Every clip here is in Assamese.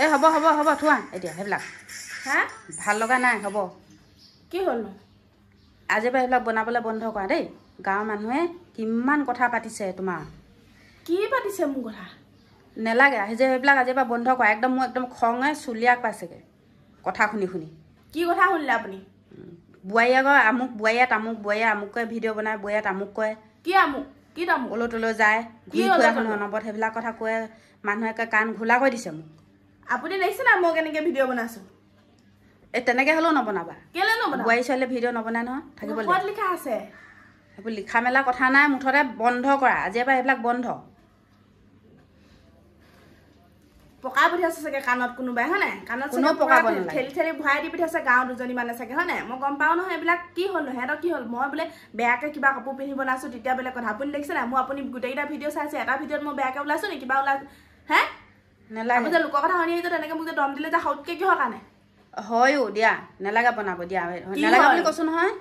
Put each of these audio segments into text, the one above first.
এ হ'ব হ'ব হ'ব থোৱা এতিয়া সেইবিলাক হা ভাল লগা নাই হ'ব কি হ'ল আজিৰ পৰা এইবিলাক বনাবলৈ বন্ধ কৰা দেই গাঁৱৰ মানুহে কিমান কথা পাতিছে তোমাৰ কি পাতিছে মোৰ কথা নেলাগে আহি যে এইবিলাক আজিৰ পৰা বন্ধ কৰা একদম মোৰ একদম খঙে চুলিয়াক পাইছেগৈ কথা শুনি শুনি কি কথা শুনিলে আপুনি বোৱাৰী আগৰ আমুক বোৱাৰীয়ে তামুক বোৱাৰীয়ে আমুককৈ ভিডিঅ' বনাই বোৱাৰীয়ে তামুক কয় কি আমুক কি তামুক অলৈ তলৈ যায় ঘূৰি ফুৰা শুনো অনবৰত সেইবিলাক কথা কৈ মানুহে কাণ ঘোলা কৰি দিছে মোক আপুনি দেখিছে না মই কেনেকৈ ভিডিঅ' বনাইছোঁ এই তেনেকৈ হ'লেও নবনাবা কেলৈ নবনাব বোৱাৰী ছোৱালীয়ে ভিডিঅ' নবনাই নহয় থাকিব ক'ত লিখা আছে সেইবোৰ লিখা মেলা কথা নাই মুঠতে বন্ধ কৰা আজিৰ পৰা এইবিলাক বন্ধ পকাই পঠিয়াইছে চাগে কাণত কোনোবাই হয় নাই কাণত কোনো পকাব নালাগে ঠেলি ঠেলি ভৰাই দি পঠিয়াইছে গাঁৱৰ দুজনী মানে চাগে হয় নাই মই গম পাওঁ নহয় এইবিলাক কি হ'ল সিহঁতৰ কি হ'ল মই বোলে বেয়াকৈ কিবা কাপোৰ পিন্ধি বনাইছোঁ তেতিয়া বেলেগ কথা আপুনি দেখিছে নাই মই আপুনি গোটেইকেইটা ভিডিঅ' চাইছে এটা ভিডিঅ'ত মই বেয়াকৈ ওলাইছোঁ নি কিবা ওলাই হে নেলাগে যে লোকৰ কথা শুনি আহিছে তেনেকৈ মোক যে দম দিলে যে সৎকে কিহৰ কাৰণে হয়ো দিয়া নেলাগে বনাব দিয়া নেলাগে বুলি কৈছোঁ নহয়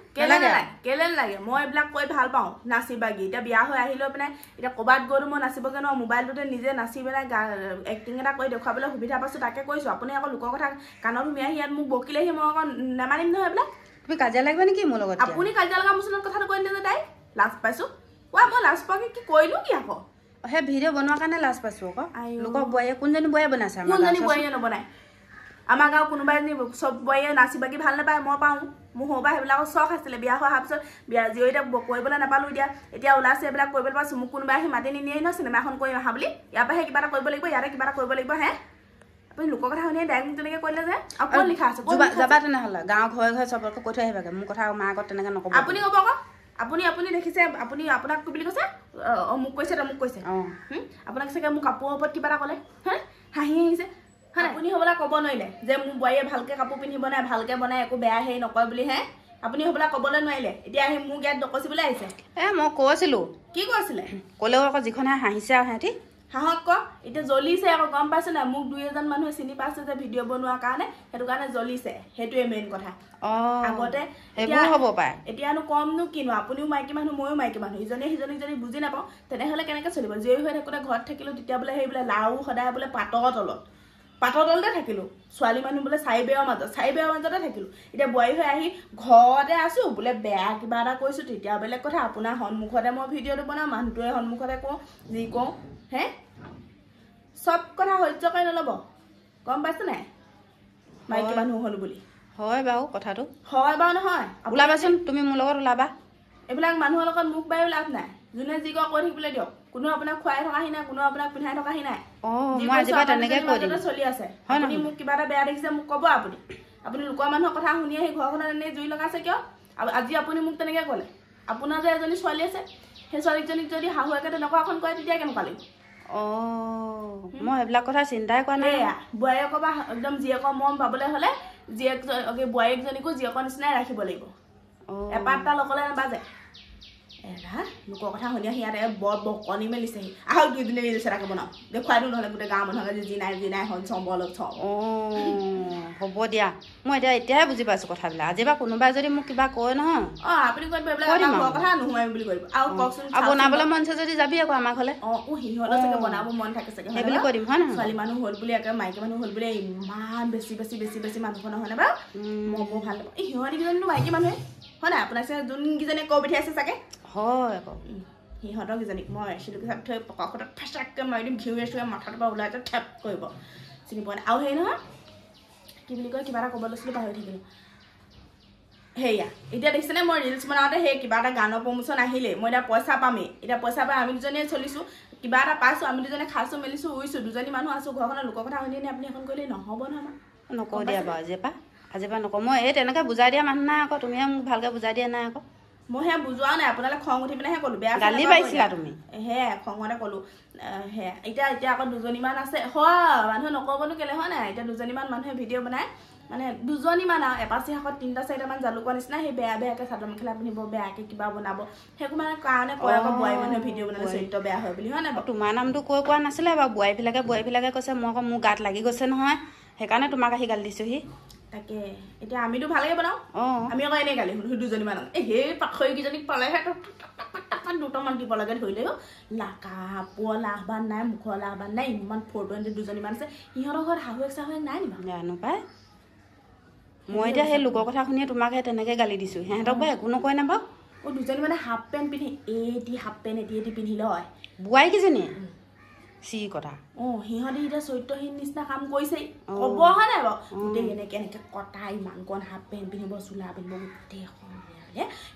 কেলে নালাগে মই এইবিলাক কৈ ভাল পাওঁ নাচি বাগি এতিয়া বিয়া হৈ আহি লৈ পিনে এতিয়া ক'ৰবাত গৈতো মই নাচিবগৈ নোৱাৰোঁ মোবাইলটোতে নিজে নাচি পেলাই এক্টিং এটা কৰি দেখুৱাবলৈ সুবিধা পাইছোঁ তাকে কৈছোঁ আপুনি আকৌ লোকৰ কথা কাণত সুমিয়াই ইয়াত মোক বকিলেহি মই আকৌ নেমানিম নহয় এইবিলাক তুমি কাজিয়া লাগিব নেকি মোৰ লগত আপুনি কাজিয়া লগা মোৰ লগত কথাটো কৈ দিলে যে তাই লাজ পাইছোঁ মই লাজ পোৱাকৈ কি কৰিলোঁ কি আকৌ সেই ভিডিঅ' বনোৱাৰ কাৰণে লাজ পাইছোঁ আকৌ লোকৰ বোৱাৰীয়ে কোনজনী বোৱাৰীয়ে বনাইছে কোনজনী বোৱাৰীয়ে নবনায় আমাৰ গাঁও কোনোবাই এজনী চব বোৱাৰীয়ে নাচি বাগি ভাল নাপায় মই পাওঁ মোৰ সৰু পৰা সেইবিলাকৰ চখ আছিলে বিয়া হৈ অহাৰ পিছত বিয়া জীয়ৰী এতিয়া কৰিবলৈ নাপালোঁ এতিয়া ওলাইছে এইবিলাক কৰিবলৈ পাইছোঁ মোক কোনোবাই আহি মাতি নিনিয়ে নহয় চিনেমা এখন কৰি আহা বুলি ইয়াৰ পৰাহে কিবা এটা কৰিব লাগিব ইয়াতে কিবা এটা কৰিব লাগিব হে আপুনি লোকৰ কথা শুনিয়ে ডাইৰেক্ট মোক তেনেকৈ কৰিলে যে আকৌ লিখা আছে যাবা তেনেহ'লে গাঁৱৰ ঘৰে ঘৰে চবকে কৈ থৈ আহিবাগে মোৰ কথা মাৰ আগত তেনেকৈ নক'ব আপুনি ক'ব আকৌ আপুনি দেখিছে আপুনি আপোনাক কি বুলি কৈছে মোক কৈছে মোক কৈছে আপোনাক চাগে মোৰ কাপোৰৰ ওপৰত কিবা এটা ক'লে হে হাঁহি আহিছে আপুনি হ'বলৈ ক'ব নোৱাৰিলে যে মোৰ বোৱাৰীয়ে ভালকৈ কাপোৰ পিন্ধিব নাই ভালকৈ বনাই একো বেয়া হেৰি নকয় বুলি হে আপুনি হ'বলৈ ক'বলৈ নোৱাৰিলে এতিয়া আহি মোক ইয়াত ডকচিবলৈ আহিছে মই কৈছিলোঁ কি কৈছিলে ক'লেও আকৌ যিখনে হাঁহিছে আৰু সিহঁতি হাঁহক ক এতিয়া জ্বলিছে আকৌ গম পাইছে নাই মোক 2-এজন মানুহে চিনি পাইছে যে ভিডিঅ' বনোৱাৰ কাৰণে সেইটো কাৰণে জ্বলিছে সেইটোৱে মেইন কথা আগতে হ'ব পাৰে এতিয়ানো কমনো কিনো আপুনিও মাইকী মানুহ ময়ো মাইকী মানুহ ইজনীয়ে সিজনীক যদি বুজি নাপাওঁ তেনেহ'লে কেনেকৈ চলিব জীয়ৰী হৈ থাকোঁতে ঘৰত থাকিলোঁ তেতিয়া বোলে সেই বোলে লাও সদায় বোলে পাতৰ তলতে থাকিলোঁ ছোৱালী মানুহ বোলে চাৰি বেৰৰ মাজতে থাকিলোঁ এতিয়া বোৱাৰী হৈ আহি ঘৰতে আছোঁ বোলে বেয়া কিবা এটা কৈছোঁ তেতিয়া বেলেগ কথা আপোনাৰ সন্মুখতে মই ভিডিঅ'টো বনাওঁ মানুহটোৱে সন্মুখতে কওঁ যি কওঁ হে চব কথা সহ্য কৰি নল'ব গম পাইছে নাই মাইকী মানুহ হ'লো বুলি হয় বাৰু কথাটো হয় বাৰু নহয় ওলাবাচোন তুমি মোৰ লগত ওলাবা এইবিলাক মানুহৰ লগত মুখ বায়ু লাভ নাই যোনে যি কয় কৈ থাকিবলৈ দিয়ক কোনো আপোনাক খুৱাই থকাহি নাই কোনো আপোনাক পিন্ধাই থকাহি নাই চলি আছে আপুনি মোক কিবা এটা বেয়া দেখিছে মোক ক'ব আপুনি লোকৰ মানুহৰ কথা শুনি আহি ঘৰখনত এনেই জুই লগাইছে কিয় আজি আপুনি মোক তেনেকৈ ক'লে আপোনাৰ যে এজনী ছোৱালী আছে সেই ছোৱালীজনীক যদি শাহুৱেকে তেনেকুৱা এখন কয় তেতিয়া কেনেকুৱা লাগিব মই সেইবিলাক কথা চিন্তাই কৰা নাই বোৱাৰীয়েকৰ বা একদম জীয়েকৰ মৰম পাবলৈ হ'লে বোৱাৰীয়েকজনীকো জীয়েকৰ নিচিনাই ৰাখিব লাগিব এপাত এটা লকলে নাবাজে লোকৰ কথা শুনি আহি ইয়াতে বৰ বকনি মেলিছেহি আহক 2 দিনে ৰিলছ এটাকে বনাওঁ দেখুৱাই দিওঁ নহ'লে গোটেই গাঁৱৰ মানুহকে যি নাই হ'ল চম্বলত হ'ব দিয়া মই এতিয়াহে বুজি পাইছোঁ কথাবিলাক আজিৰ পৰা কোনোবাই যদি মোক কিবা কয় নহয় আপুনি কৈ কথা নোহোৱাই বুলি কৰিব আৰু কওকচোন বনাবলৈ মন আছে যদি যাবি আকৌ আমাৰ ঘৰলে সিহঁতৰ চাগে বনাব মন থাকে চাগে সেই বুলি কৈ দিম হয় নহয় ছোৱালী মানুহ হ'ল বুলি একে মাইকী মানুহ হ'ল বুলি ইমান বেছি মানুহখন নহয়নে বাৰু মই বৰ ভাল নাপাওঁ সিহঁতিকেইজনীনো মাইকী মানুহে হয় নাই আপোনাক চাগে যোনকেইজনীয়ে কৈ পঠিয়াইছে চাগে হয় আকৌ সিহঁতক কিজানি মই চিলুকি চাপ থৈ পকা খটত ফেচাককৈ মাৰি দিম ঘিউৰে চুৱে মাথাটোৰ পৰা ওলাই যায় ঠেপ কৰিব চিনি পোৱা নাই আৰু হেৰি নহয় কি বুলি কয় কিবা এটা ক'ব লৈছিলোঁ পাহৰি থাকিলোঁ সেয়া এতিয়া দেখিছেনে মই ৰিলছ বনাওঁতে সেই কিবা এটা গানৰ প্ৰমোশ্যন আহিলেই মই এতিয়া পইচা পামেই এতিয়া পইচা পাই আমি দুজনীয়ে চলিছোঁ কিবা এটা পাইছোঁ আমি দুজনে খাইছোঁ মেলিছোঁ উৰিছোঁ দুজনী মানুহ আছোঁ ঘৰখনৰ লোকৰ কথা শুনি আপুনি এখন কৰিলে নহ'ব নহয় নকওঁ দিয়া বাৰু আজিৰ পৰা নকওঁ মই তেনেকৈ বুজাই দিয়া মানুহ নাই আকৌ তুমিহে মোক ভালকৈ বুজাই দিয়া নাই আকৌ মই সেয়া বুজোৱা নাই আপোনালৈ খং উঠি পিনেহে ক'লোঁ বেয়া গালি পাৰিছিলা তুমি সেয়া খঙতে ক'লোঁ সেয়া এতিয়া আকৌ দুজনীমান আছে হয় মানুহে নক'বনো কেলে হয় নাই এতিয়া দুজনীমান মানুহে ভিডিঅ' বনাই মানে দুজনীমান আৰু এপাচি শাকত 3-4টামান জালুকৰ নিচিনা সেই বেয়াকৈ চাদৰ মেখেলা পিন্ধিব বেয়াকৈ কিবা বনাব সেইটো মানে কাৰণে কয় আকৌ বোৱাৰী মানুহে ভিডিঅ' বনালে চৰিত্ৰ বেয়া হয় বুলি হয় নাই বাৰু তোমাৰ নামটো কৈ কোৱা নাছিলে বাৰু বোৱাৰীবিলাকে কৈছে মই আকৌ মোৰ গাত লাগি গৈছে নহয় সেইকাৰণে তোমাক আহি গালি দিছোঁহি তাকে এতিয়া আমিতো ভালকে বনাও আমি আকৌ এনে গালি শুনো দুজনী মানক সেই পাখৰিকেইজনীক পালেহে দুটামান দিব লাগে ধৰিলেও কাপোৰ লাহবান নাই মুখৰ লাহবান নাই ইমান 420 দুজনীমান আছে সিহঁতৰ ঘৰত শাহুৱেক চাহুৱেক নাই নিবা জানো পাই মই এতিয়া সেই লোকৰ কথা শুনিয়ে তোমাকহে তেনেকৈ গালি দিছোঁ সিহঁতক বা একো নকয় নাপাওঁ দুজনী মানে হাফ পেণ্ট পিন্ধি এটি হাফ পেণ্ট এটি পিন্ধিলে হয় বোৱাৰীকেইজনীয়ে চি কথা সিহঁতে এতিয়া চৰিত্ৰহীন নিচিনা কাম কৰিছেই ক'ব হয় নাই বাৰু গোটেই এনেকৈ কটা ইমান কণ হাফ পেণ্ট পিন্ধিব চোলা পিন্ধিব গোটেইখন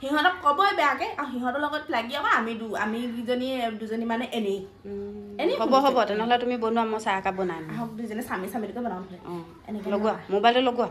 সিহঁতক ক'বই বেয়াকৈ আৰু সিহঁতৰ লগত লাগি আকৌ আমি দুজনী মানে এনেই হ'ব তেনেহ'লে তুমি বনোৱা মই চাহ একাপ বনাই আহক দুজনী চামি চামিটোকে বনাওঁ লগোৱা মোবাইলটো লগোৱা